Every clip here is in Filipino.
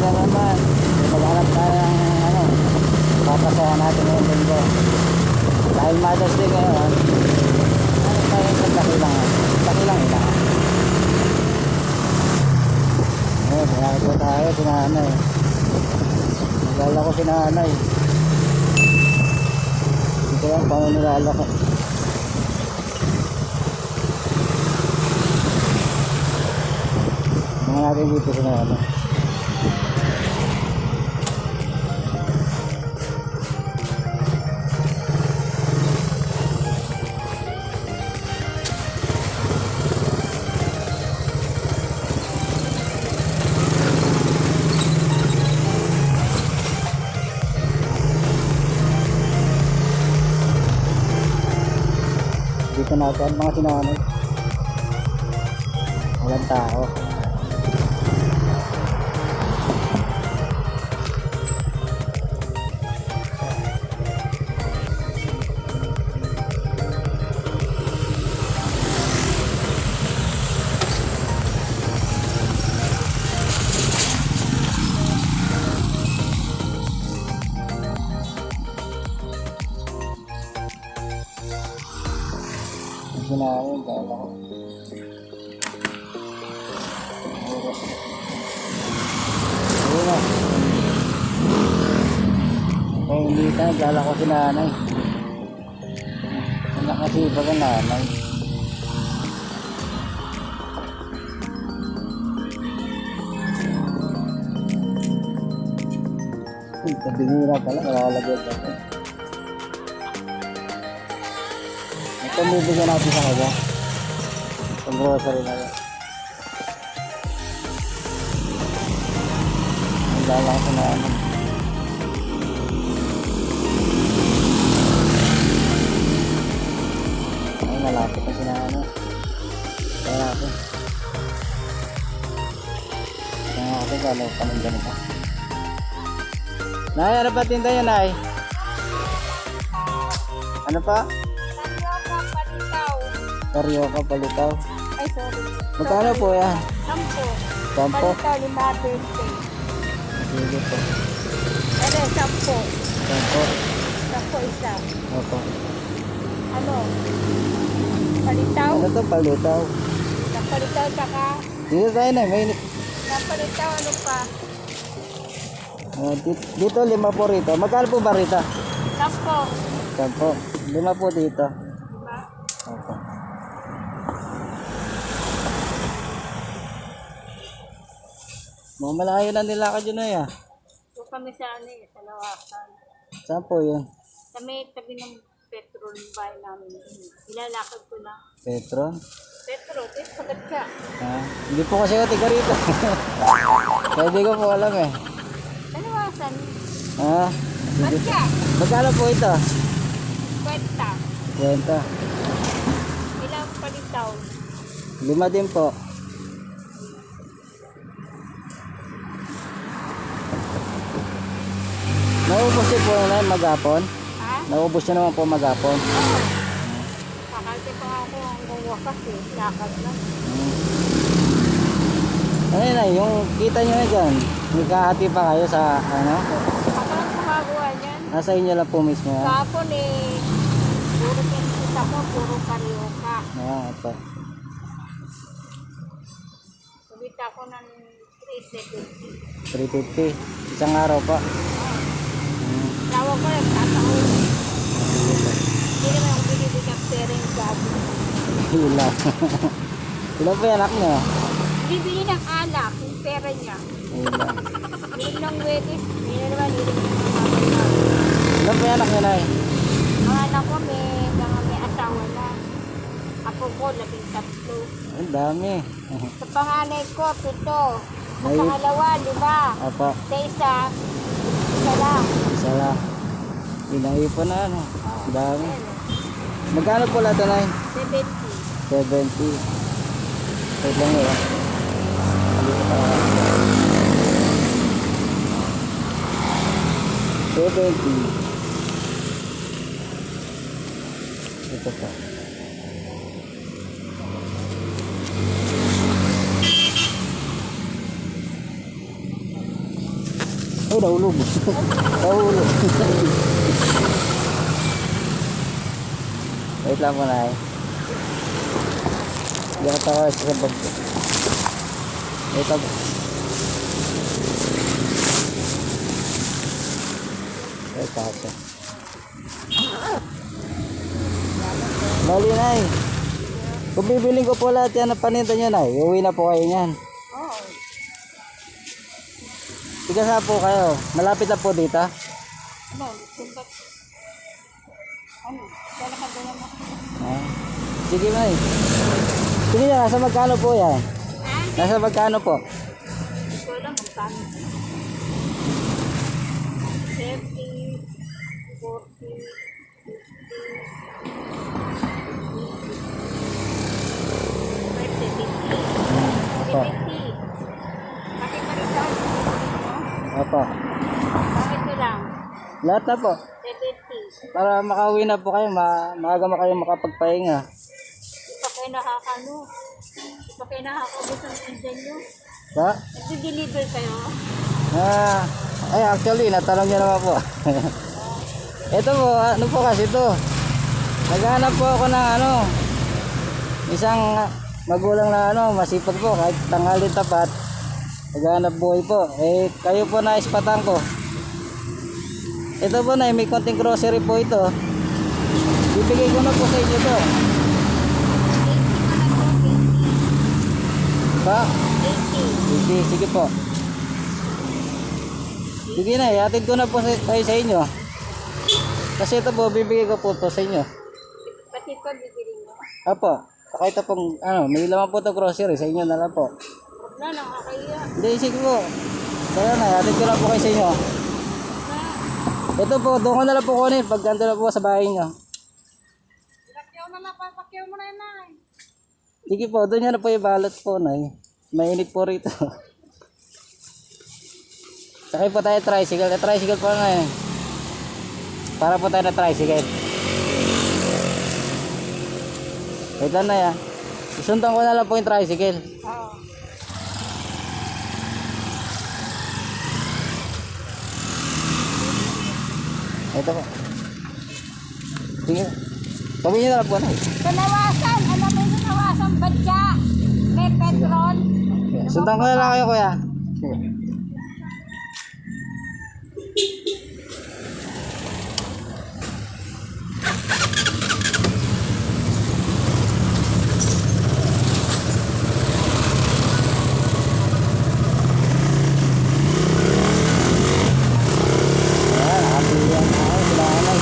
na naman. Maghanap tayo ng ano, papasayan natin ngayong linggo. Dahil Mother's Day ngayon, ano tayo sa dakilangan? Dakilang ilangan. Ayun, pinakit ko tayo, sinanay. Nagala ko sinanay. Ito yung pangunilala ko. Mga natin dito sinanay. Dito natin mga sinanay. Walang tao. Sinayin dahil ako ayun na kung hindi tayo dala ko sinanay nakasibag ang nanay tabingira pala malalagyan ako. Ito bibigyan natin sa kanya. Pag grocery na yan. Ang dalang ko na ano. Ay, malapit na sinano. Kaya natin. Kaya natin gano'n panindan ito. Nay, ano pa tinda yan, Nay? Ano pa? Karyoka palitaw. Ay, sorry. Magkano po yan? 10. Sampo? Palitaw 5.20. Sige po. Ano, 10. Sampo? 10 isa. Opo. Ano? Palitaw? Ano to palitaw? Napalitaw tsaka. Dito tayo na, may... Napalitaw ano pa? Dito 5 po rito. Magkano po ba rito? 10. Sampo. 5 po dito. Diba? Opo. Mga malayo na nilakad yun na yan. Doon kami sa ano eh, sa Lawakan. Saan po yun? Sa may tabi ng petrol buy namin. Ilalakad ko na. Petron? Petrol, sagat siya. Hindi po kasi ako tiga rito. Kaya di ko po alam eh. Lawasan. Sige. Siya? Magkano po ito? Kwenta. Kwenta. Ilang palitaw? 5 din po. Naubos din po na maghapon? Ha? Naubos na naman po maghapon? Oo. Kakalti pa ako hanggang wakas eh. Lakad lang. Ano na, yung kita nyo na dyan, nagkahati pa kayo sa ano? Ako lang kumagawa niyan. Nasa inyo lang po mismo yan? Kapon eh. Puro kinikita mo, puro karyoka. Ito. Subita ko ng 370. 350. Isang araw pa. Tawag ko lang, tataon. Hindi naman ako binibigyan pera yung gabi. Ilan. Ilan po yung anak nyo? Bibili ng alak, yung pera niya. Ilan. Hiling ng wetis, hindi na naman hiling ng mga Ilan po yung anak nyo na eh? Ang anak ko may asawa na. Apo ko, 13. Ang dami. Sa panganay ko, 7. Sa Ay. pangalawa, 5. Apa, Sa isa lang. isa lang. Inaipon na ano. Ang dami. Magkano po lahat na 70. 70. Wait lang yun. Ito pa. Ay, nahulog. Nahulog. Wait lang muna eh. Diyan ka tayo sa bag. Wait lang. Wait lang siya. Bali na eh. Kung bibiling ko po lahat yan na paninda nyo na eh, uwi na po kayo niyan. Oo. Tiga sa po kayo. Malapit na po dito. Ano, suntok. Ano, kaya nakagawa mo. Ah. Sige na eh. Sige na, nasa magkano po yan? Ha? Nasa magkano po? Hindi ko alam kung kano. 30, 40, 50. Opo. Bakit pa rin tayo? Opo. Bakit ko lang? Lahat na po. 70. Para makauwi na po kayo, maaga ma kayo makapagpahinga. Di pa kayo nakakano. Di pa kayo nakakabot ng pinsan nyo. Ba? Nag-deliver kayo. Ay actually, natanong niya naman po. Ito po, ano po kasi ito. Naghanap po ako ng isang magulang na masipag po, kahit tanghali tapat. Naghanap buhay po. Eh, kayo po na ispatan ko. Ito po na, may konting grocery po ito. Bibigay ko na po sa inyo to. 80 Ba? 80. Sige po. Sige na, ihatid ko na po kayo sa inyo. Kasi ito po, bibigay ko po to sa inyo. Pati pa bibili mo. Apo, saka ito pong, may laman po ito grocery, sa inyo na lang po. Huwag na, nakakaya. Hindi, sige po. Kaya na, ihatid ko na po kayo sa inyo. Na, Ito po, doon ko na lang po kunin, pag ganito na po sa bahay nyo. lakyaw na napapakyaw mo na yun na. Sige po, doon nyo na po ibalot po na mainit po rito. Sakay po tayo tricycle, tricycle po na para po tayo na tricycle. Wait lang na yan. Isundan ko na lang po yung tricycle. Oo. Ito po. Sige. Sabihin nyo na lang po na. Kalawasan, alam mo yung kalawasan, badya. May petrol. Sundan ko na lang kayo kuya. Sige. Ayan, nakapilihan na ako. Kailangan na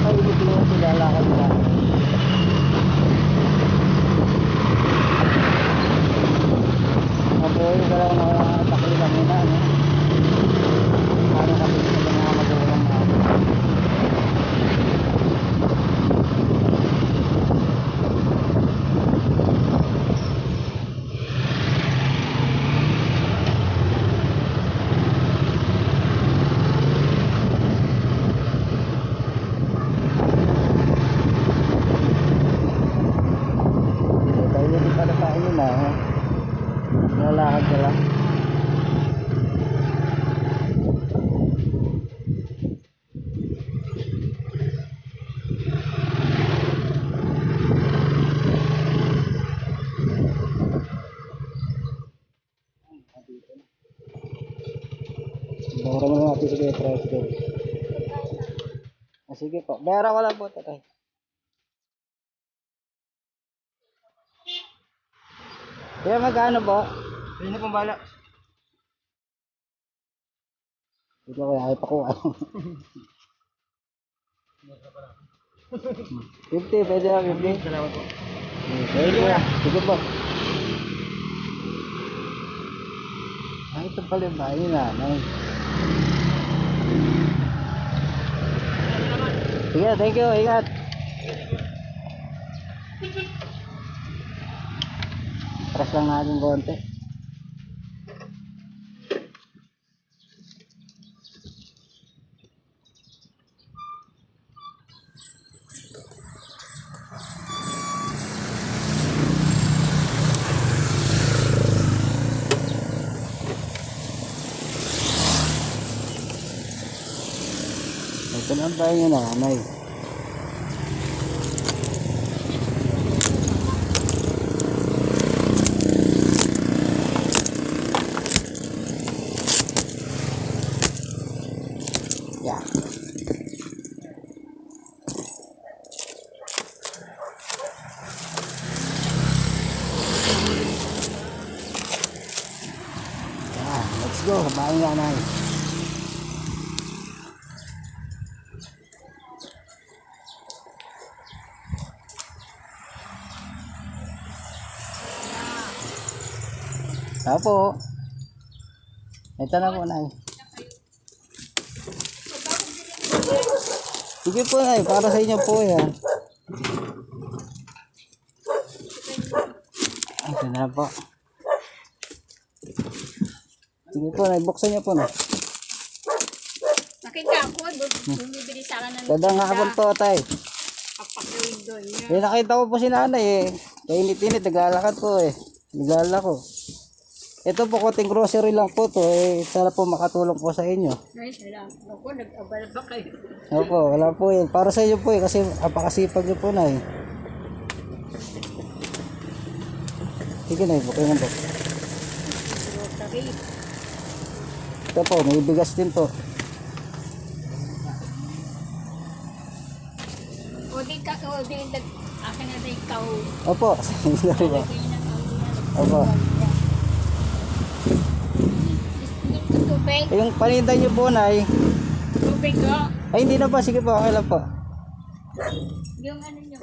ay, hindi mo sila lakad na. Mabuhay ka lang na takli lang muna. Paano kasi sa mga magulang natin. Tayo din pala sa inyo na. Lalakad ka lang. Bawara mo natin sige, tricycle. Sige po, bawara ko lang po tatay. Kaya magkano po? Hindi na pong bala. Ito kaya ay pakuha. 50, pwede na 50. Salamat po. Pwede na. Sige po. Ay, ito pala yung bahay na. Sige, thank you. Ingat. Press lang natin konti. Ang bahay niya na, Nay. Yeah. Let's go. Bahay nga, Nay. Apo. Ito na po, Nay. Sige po, Nay. Para sa inyo po yan. Ito na po. Sige po, Nay. Buksan niyo po, Nay. Nakita ako, bumibili sa akin ng Dadang hapon po, Tay. papakawin doon. Nakita ko po si Nanay eh. Kainit-init. Naglalakad po eh. Naglalako. Ito po, konting grocery lang po to eh. Sana po makatulong po sa inyo. Ay, salamat ako. Nag-abala ba kayo? Opo, wala po yun. Para sa inyo po eh. Kasi apakasipag niyo po, Nay. Sige, Nay. Bukay nga po. Grocery. Ito po, may bigas din po. O di ka, o di, akin na rin ikaw. Opo, sa inyo na rin po. Lagay na ikaw. Opo. Tubig. Yung paninda niyo po, Nay. Tubig ko. Ay, hindi na po. Sige po, okay lang po. Yung ano nyo.